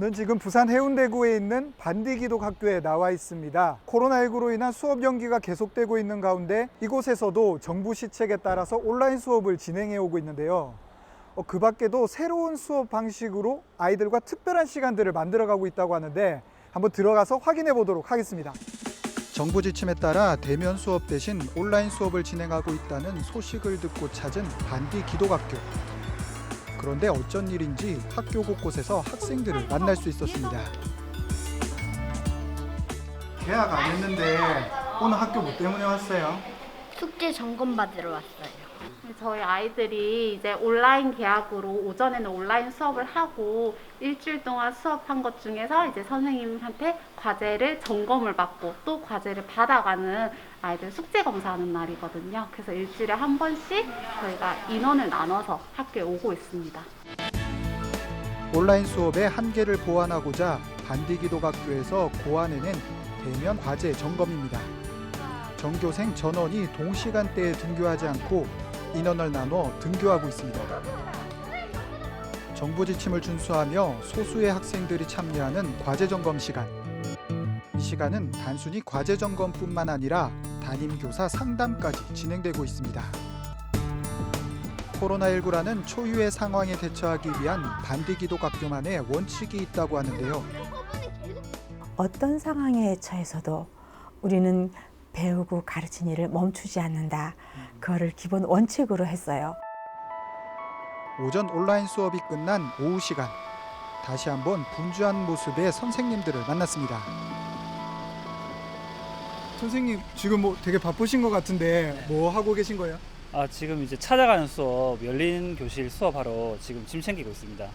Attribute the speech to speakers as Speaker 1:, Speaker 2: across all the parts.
Speaker 1: 저는 지금 부산 해운대구에 있는 반디기독학교에 나와 있습니다. 코로나19로 인한 수업 연기가 계속되고 있는 가운데 이곳에서도 정부 시책에 따라서 온라인 수업을 진행해 오고 있는데요. 그 밖에도 새로운 수업 방식으로 아이들과 특별한 시간들을 만들어가고 있다고 하는데 한번 들어가서 확인해 보도록 하겠습니다. 정부 지침에 따라 대면 수업 대신 온라인 수업을 진행하고 있다는 소식을 듣고 찾은 반디기독학교. 그런데 어쩐 일인지 학교 곳곳에서 학생들을 만날 수 있었습니다. 개학 안 했는데 오늘 학교 뭐 때문에 왔어요?
Speaker 2: 숙제 점검 받으러 왔어요.
Speaker 3: 저희 아이들이 이제 온라인 개학으로 오전에는 온라인 수업을 하고 일주일 동안 수업한 것 중에서 이제 선생님한테 과제를 점검을 받고 또 과제를 받아가는 아이들 숙제 검사하는 날이거든요. 그래서 일주일에 한 번씩 저희가 인원을 나눠서 학교에 오고 있습니다.
Speaker 1: 온라인 수업의 한계를 보완하고자 반디기독학교에서 고안해낸 대면 과제 점검입니다. 전교생 전원이 동시간대에 등교하지 않고 인원을 나눠 등교하고 있습니다. 정부 지침을 준수하며 소수의 학생들이 참여하는 과제 점검 시간. 이 시간은 단순히 과제 점검뿐만 아니라 담임 교사 상담까지 진행되고 있습니다. 코로나19라는 초유의 상황에 대처하기 위한 반디기독학교만의 원칙이 있다고 하는데요.
Speaker 4: 어떤 상황에 처해서도 우리는 배우고 가르친 일을 멈추지 않는다. 그거를 기본 원칙으로 했어요.
Speaker 1: 오전 온라인 수업이 끝난 오후 시간. 다시 한번 분주한 모습의 선생님들을 만났습니다. 선생님 지금 뭐 되게 바쁘신 것 같은데 뭐 하고 계신 거예요?
Speaker 5: 지금 이제 찾아가는 수업, 열린 교실 수업하러 지금 짐 챙기고 있습니다.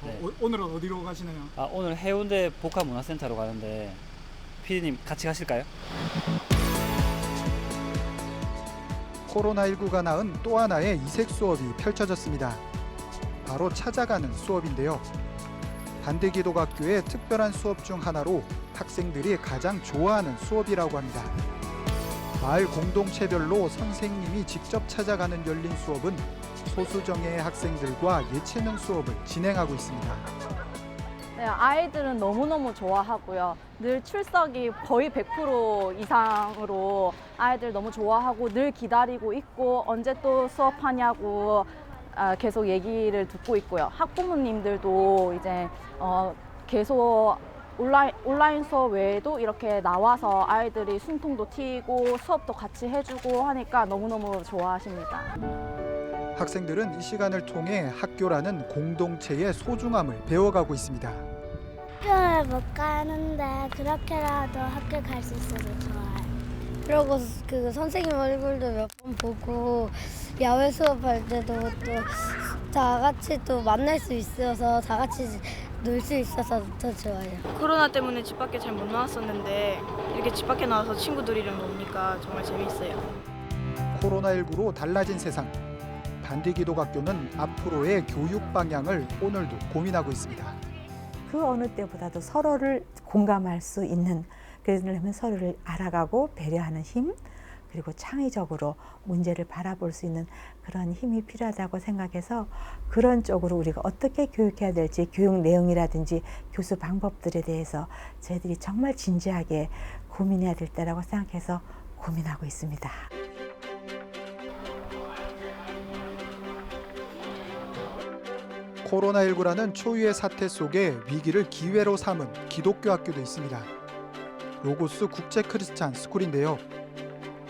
Speaker 5: 네.
Speaker 1: 오늘은 어디로 가시나요?
Speaker 5: 오늘 해운대 복합문화센터로 가는데 피디님 같이 가실까요?
Speaker 1: 코로나19가 낳은 또 하나의 이색 수업이 펼쳐졌습니다. 바로 찾아가는 수업인데요. 반디기독학교의 특별한 수업 중 하나로 학생들이 가장 좋아하는 수업이라고 합니다. 마을 공동체별로 선생님이 직접 찾아가는 열린 수업은 소수정예의 학생들과 예체능 수업을 진행하고 있습니다.
Speaker 6: 네, 아이들은 너무너무 좋아하고요. 늘 출석이 거의 100% 이상으로 아이들 너무 좋아하고 늘 기다리고 있고 언제 또 수업하냐고 계속 얘기를 듣고 있고요. 학부모님들도 이제 계속 온라인 수업 외에도 이렇게 나와서 아이들이 숨통도 튀고 수업도 같이 해주고 하니까 너무너무 좋아하십니다.
Speaker 1: 학생들은 이 시간을 통해 학교라는 공동체의 소중함을 배워가고 있습니다.
Speaker 2: 학교를 못 가는데 그렇게라도 학교 갈 수 있어서 좋아요.
Speaker 7: 그리고 그 선생님 얼굴도 몇 번 보고 야외 수업할 때도 또 다 같이 또 만날 수 있어서 다 같이 놀 수 있어서 더 좋아요.
Speaker 8: 코로나 때문에 집 밖에 잘 못 나왔었는데 이렇게 집 밖에 나와서 친구들이랑 노니까 정말 재미있어요.
Speaker 1: 코로나19로 달라진 세상. 반디기독학교는 앞으로의 교육 방향을 오늘도 고민하고 있습니다.
Speaker 4: 그 어느 때보다도 서로를 공감할 수 있는, 그러려면 서로를 알아가고 배려하는 힘, 그리고 창의적으로 문제를 바라볼 수 있는 그런 힘이 필요하다고 생각해서 그런 쪽으로 우리가 어떻게 교육해야 될지, 교육 내용이라든지 교수 방법들에 대해서 저희들이 정말 진지하게 고민해야 될 때라고 생각해서 고민하고 있습니다.
Speaker 1: 코로나19라는 초유의 사태 속에 위기를 기회로 삼은 기독교 학교도 있습니다. 로고스 국제 크리스찬 스쿨인데요.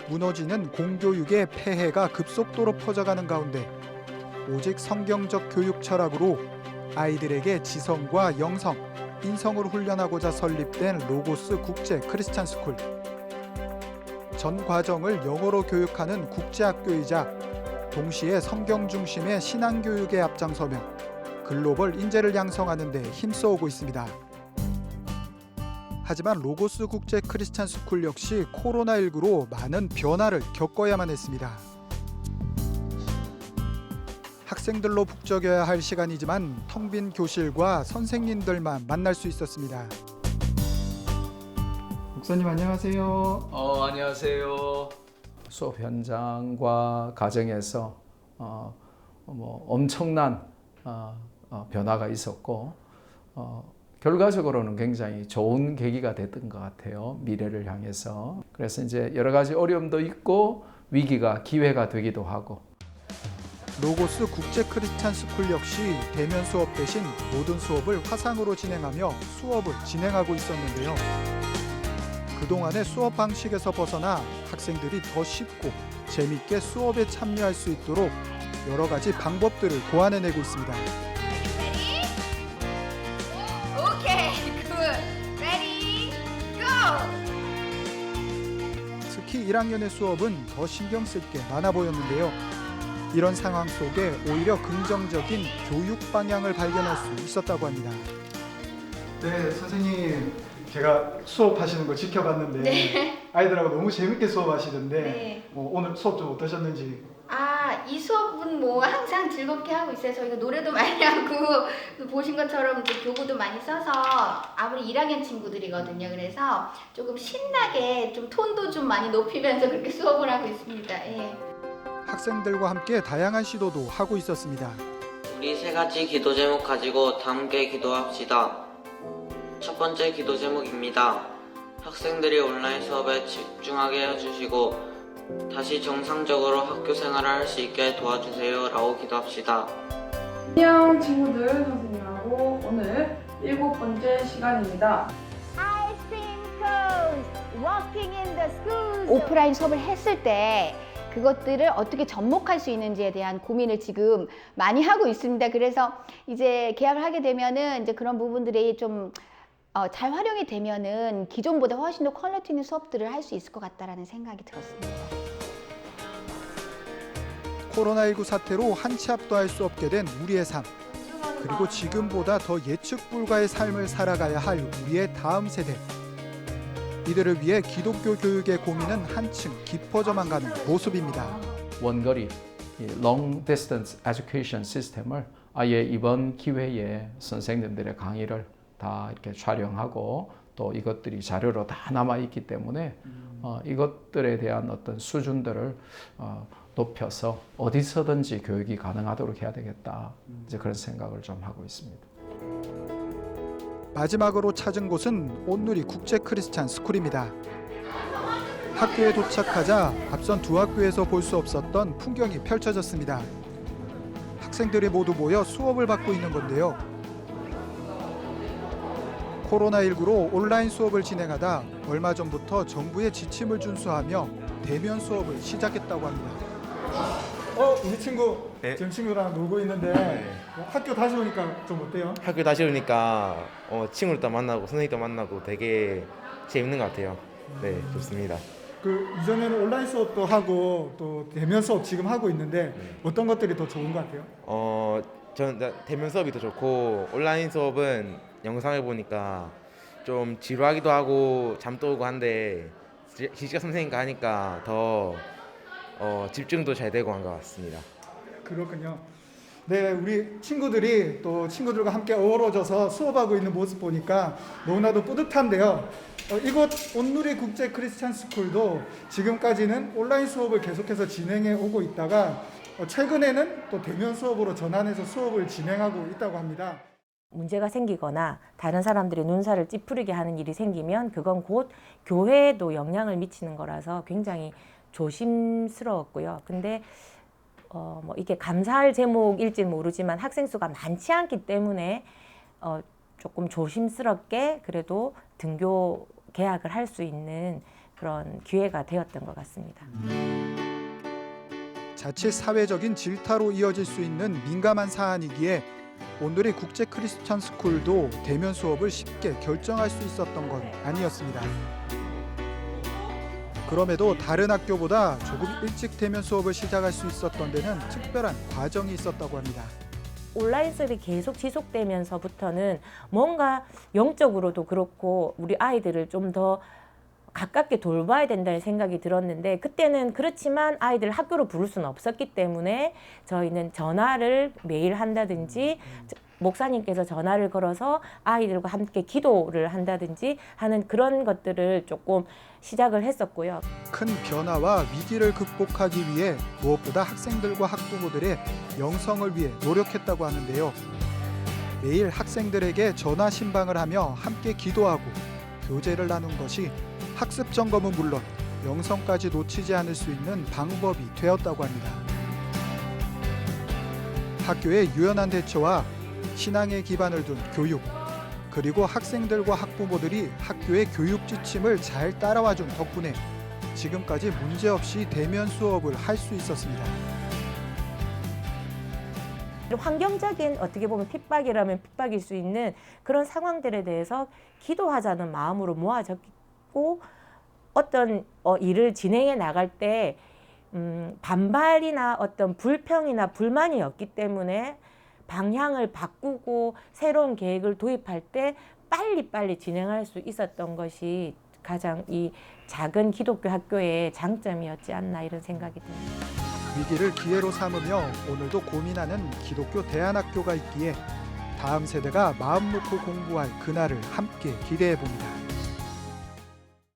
Speaker 1: 무너지는 공교육의 폐해가 급속도로 퍼져가는 가운데 오직 성경적 교육 철학으로 아이들에게 지성과 영성, 인성을 훈련하고자 설립된 로고스 국제 크리스찬 스쿨. 전 과정을 영어로 교육하는 국제학교이자 동시에 성경 중심의 신앙교육에 앞장서며 글로벌 인재를 양성하는 데 힘써오고 있습니다. 하지만 로고스 국제 크리스찬 스쿨 역시 코로나19로 많은 변화를 겪어야만 했습니다. 학생들로 북적여야 할 시간이지만 텅 빈 교실과 선생님들만 만날 수 있었습니다. 목사님 안녕하세요.
Speaker 9: 안녕하세요. 수업 현장과 가정에서 엄청난 변화가 있었고 결과적으로는 굉장히 좋은 계기가 됐던 것 같아요. 미래를 향해서. 그래서 이제 여러 가지 어려움도 있고 위기가 기회가 되기도 하고.
Speaker 1: 로고스 국제 크리스찬 스쿨 역시 대면 수업 대신 모든 수업을 화상으로 진행하며 수업을 진행하고 있었는데요. 그동안의 수업 방식에서 벗어나 학생들이 더 쉽고 재밌게 수업에 참여할 수 있도록 여러 가지 방법들을 고안해내고 있습니다. 특히 1학년의 수업은 더 신경 쓸 게 많아 보였는데요. 이런 상황 속에 오히려 긍정적인 교육 방향을 발견할 수 있었다고 합니다. 네, 선생님, 제가 수업하시는 거 지켜봤는데
Speaker 10: 네.
Speaker 1: 아이들하고 너무 재밌게 수업하시던데
Speaker 10: 네.
Speaker 1: 오늘 수업 좀 어떠셨는지?
Speaker 10: 이 수업은 뭐 항상 즐겁게 하고 있어요. 저희가 노래도 많이 하고 보신 것처럼 이제 교구도 많이 써서 아무리 1학년 친구들이거든요. 그래서 조금 신나게 좀 톤도 좀 많이 높이면서 그렇게 수업을 하고 있습니다. 예.
Speaker 1: 학생들과 함께 다양한 시도도 하고 있었습니다.
Speaker 11: 우리 세 가지 기도 제목 가지고 다 함께 기도합시다. 첫 번째 기도 제목입니다. 학생들이 온라인 수업에 집중하게 해주시고 다시 정상적으로 학교 생활을 할 수 있게 도와주세요 라고 기도합시다.
Speaker 12: 안녕 친구들, 선생님하고 오늘 7번째 시간입니다.
Speaker 13: 오프라인 수업을 했을 때 그것들을 어떻게 접목할 수 있는지에 대한 고민을 지금 많이 하고 있습니다. 그래서 이제 계약을 하게 되면은 이제 그런 부분들이 좀 잘 활용이 되면은 기존보다 훨씬 더 퀄리티 있는 수업들을 할 수 있을 것 같다라는 생각이 들었습니다.
Speaker 1: 코로나19 사태로 한 치 앞도 할 수 없게 된 우리의 삶. 그리고 지금보다 더 예측 불가의 삶을 살아가야 할 우리의 다음 세대. 이들을 위해 기독교 교육의 고민은 한층 깊어져만 가는 모습입니다.
Speaker 9: 원거리 long distance education 시스템을 아예 이번 기회에 선생님들의 강의를 다 이렇게 촬영하고 또 이것들이 자료로 다 남아 있기 때문에 이것들에 대한 어떤 수준들을 높여서 어디서든지 교육이 가능하도록 해야 되겠다. 이제 그런 생각을 좀 하고 있습니다.
Speaker 1: 마지막으로 찾은 곳은 온누리 국제 크리스찬 스쿨입니다. 학교에 도착하자 앞선 두 학교에서 볼 수 없었던 풍경이 펼쳐졌습니다. 학생들이 모두 모여 수업을 받고 있는 건데요. 코로나19로 온라인 수업을 진행하다 얼마 전부터 정부의 지침을 준수하며 대면 수업을 시작했다고 합니다. 우리 친구,
Speaker 14: 네.
Speaker 1: 지금 친구랑 놀고 있는데 학교 다시 오니까 좀 어때요?
Speaker 14: 학교 다시 오니까 친구들도 만나고 선생님도 만나고 되게 재밌는 것 같아요. 네, 좋습니다.
Speaker 1: 이전에는 온라인 수업도 하고 또 대면 수업 지금 하고 있는데 어떤 것들이 더 좋은 것 같아요?
Speaker 14: 저는 대면 수업이 더 좋고 온라인 수업은 영상을 보니까 좀 지루하기도 하고 잠도 오고 한데 직접 선생님과 하니까 더 집중도 잘 되고 한 것 같습니다.
Speaker 1: 그렇군요. 네, 우리 친구들이 또 친구들과 함께 어우러져서 수업하고 있는 모습 보니까 너무나도 뿌듯한데요. 이곳 온누리 국제 크리스찬 스쿨도 지금까지는 온라인 수업을 계속해서 진행해 오고 있다가 최근에는 또 대면 수업으로 전환해서 수업을 진행하고 있다고 합니다.
Speaker 15: 문제가 생기거나 다른 사람들의 눈살을 찌푸리게 하는 일이 생기면 그건 곧 교회에도 영향을 미치는 거라서 굉장히 조심스러웠고요. 근데 이게 감사할 제목일지 모르지만 학생 수가 많지 않기 때문에 조금 조심스럽게 그래도 등교 계약을 할 수 있는 그런 기회가 되었던 것 같습니다.
Speaker 1: 자칫 사회적인 질타로 이어질 수 있는 민감한 사안이기에 온누리 국제 크리스찬 스쿨도 대면 수업을 쉽게 결정할 수 있었던 건 아니었습니다. 그럼에도 다른 학교보다 조금 일찍 대면 수업을 시작할 수 있었던 데는 특별한 과정이 있었다고 합니다.
Speaker 15: 온라인 수업이 계속 지속되면서부터는 뭔가 영적으로도 그렇고 우리 아이들을 좀 더 가깝게 돌봐야 된다는 생각이 들었는데 그때는 그렇지만 아이들 학교로 부를 수는 없었기 때문에 저희는 전화를 매일 한다든지 목사님께서 전화를 걸어서 아이들과 함께 기도를 한다든지 하는 그런 것들을 조금 시작을 했었고요.
Speaker 1: 큰 변화와 위기를 극복하기 위해 무엇보다 학생들과 학부모들의 영성을 위해 노력했다고 하는데요. 매일 학생들에게 전화 신방을 하며 함께 기도하고 교제를 나눈 것이 학습 점검은 물론 영성까지 놓치지 않을 수 있는 방법이 되었다고 합니다. 학교의 유연한 대처와 신앙에 기반을 둔 교육, 그리고 학생들과 학부모들이 학교의 교육 지침을 잘 따라와준 덕분에 지금까지 문제없이 대면 수업을 할 수 있었습니다.
Speaker 15: 환경적인 어떻게 보면 핍박이라면 핍박일 수 있는 그런 상황들에 대해서 기도하자는 마음으로 모아졌고, 어떤 일을 진행해 나갈 때 반발이나 어떤 불평이나 불만이 없기 때문에 방향을 바꾸고 새로운 계획을 도입할 때 빨리빨리 진행할 수 있었던 것이 가장 이 작은 기독교 학교의 장점이었지 않나 이런 생각이 듭니다.
Speaker 1: 위기를 기회로 삼으며 오늘도 고민하는 기독교 대안학교가 있기에 다음 세대가 마음 놓고 공부할 그날을 함께 기대해 봅니다.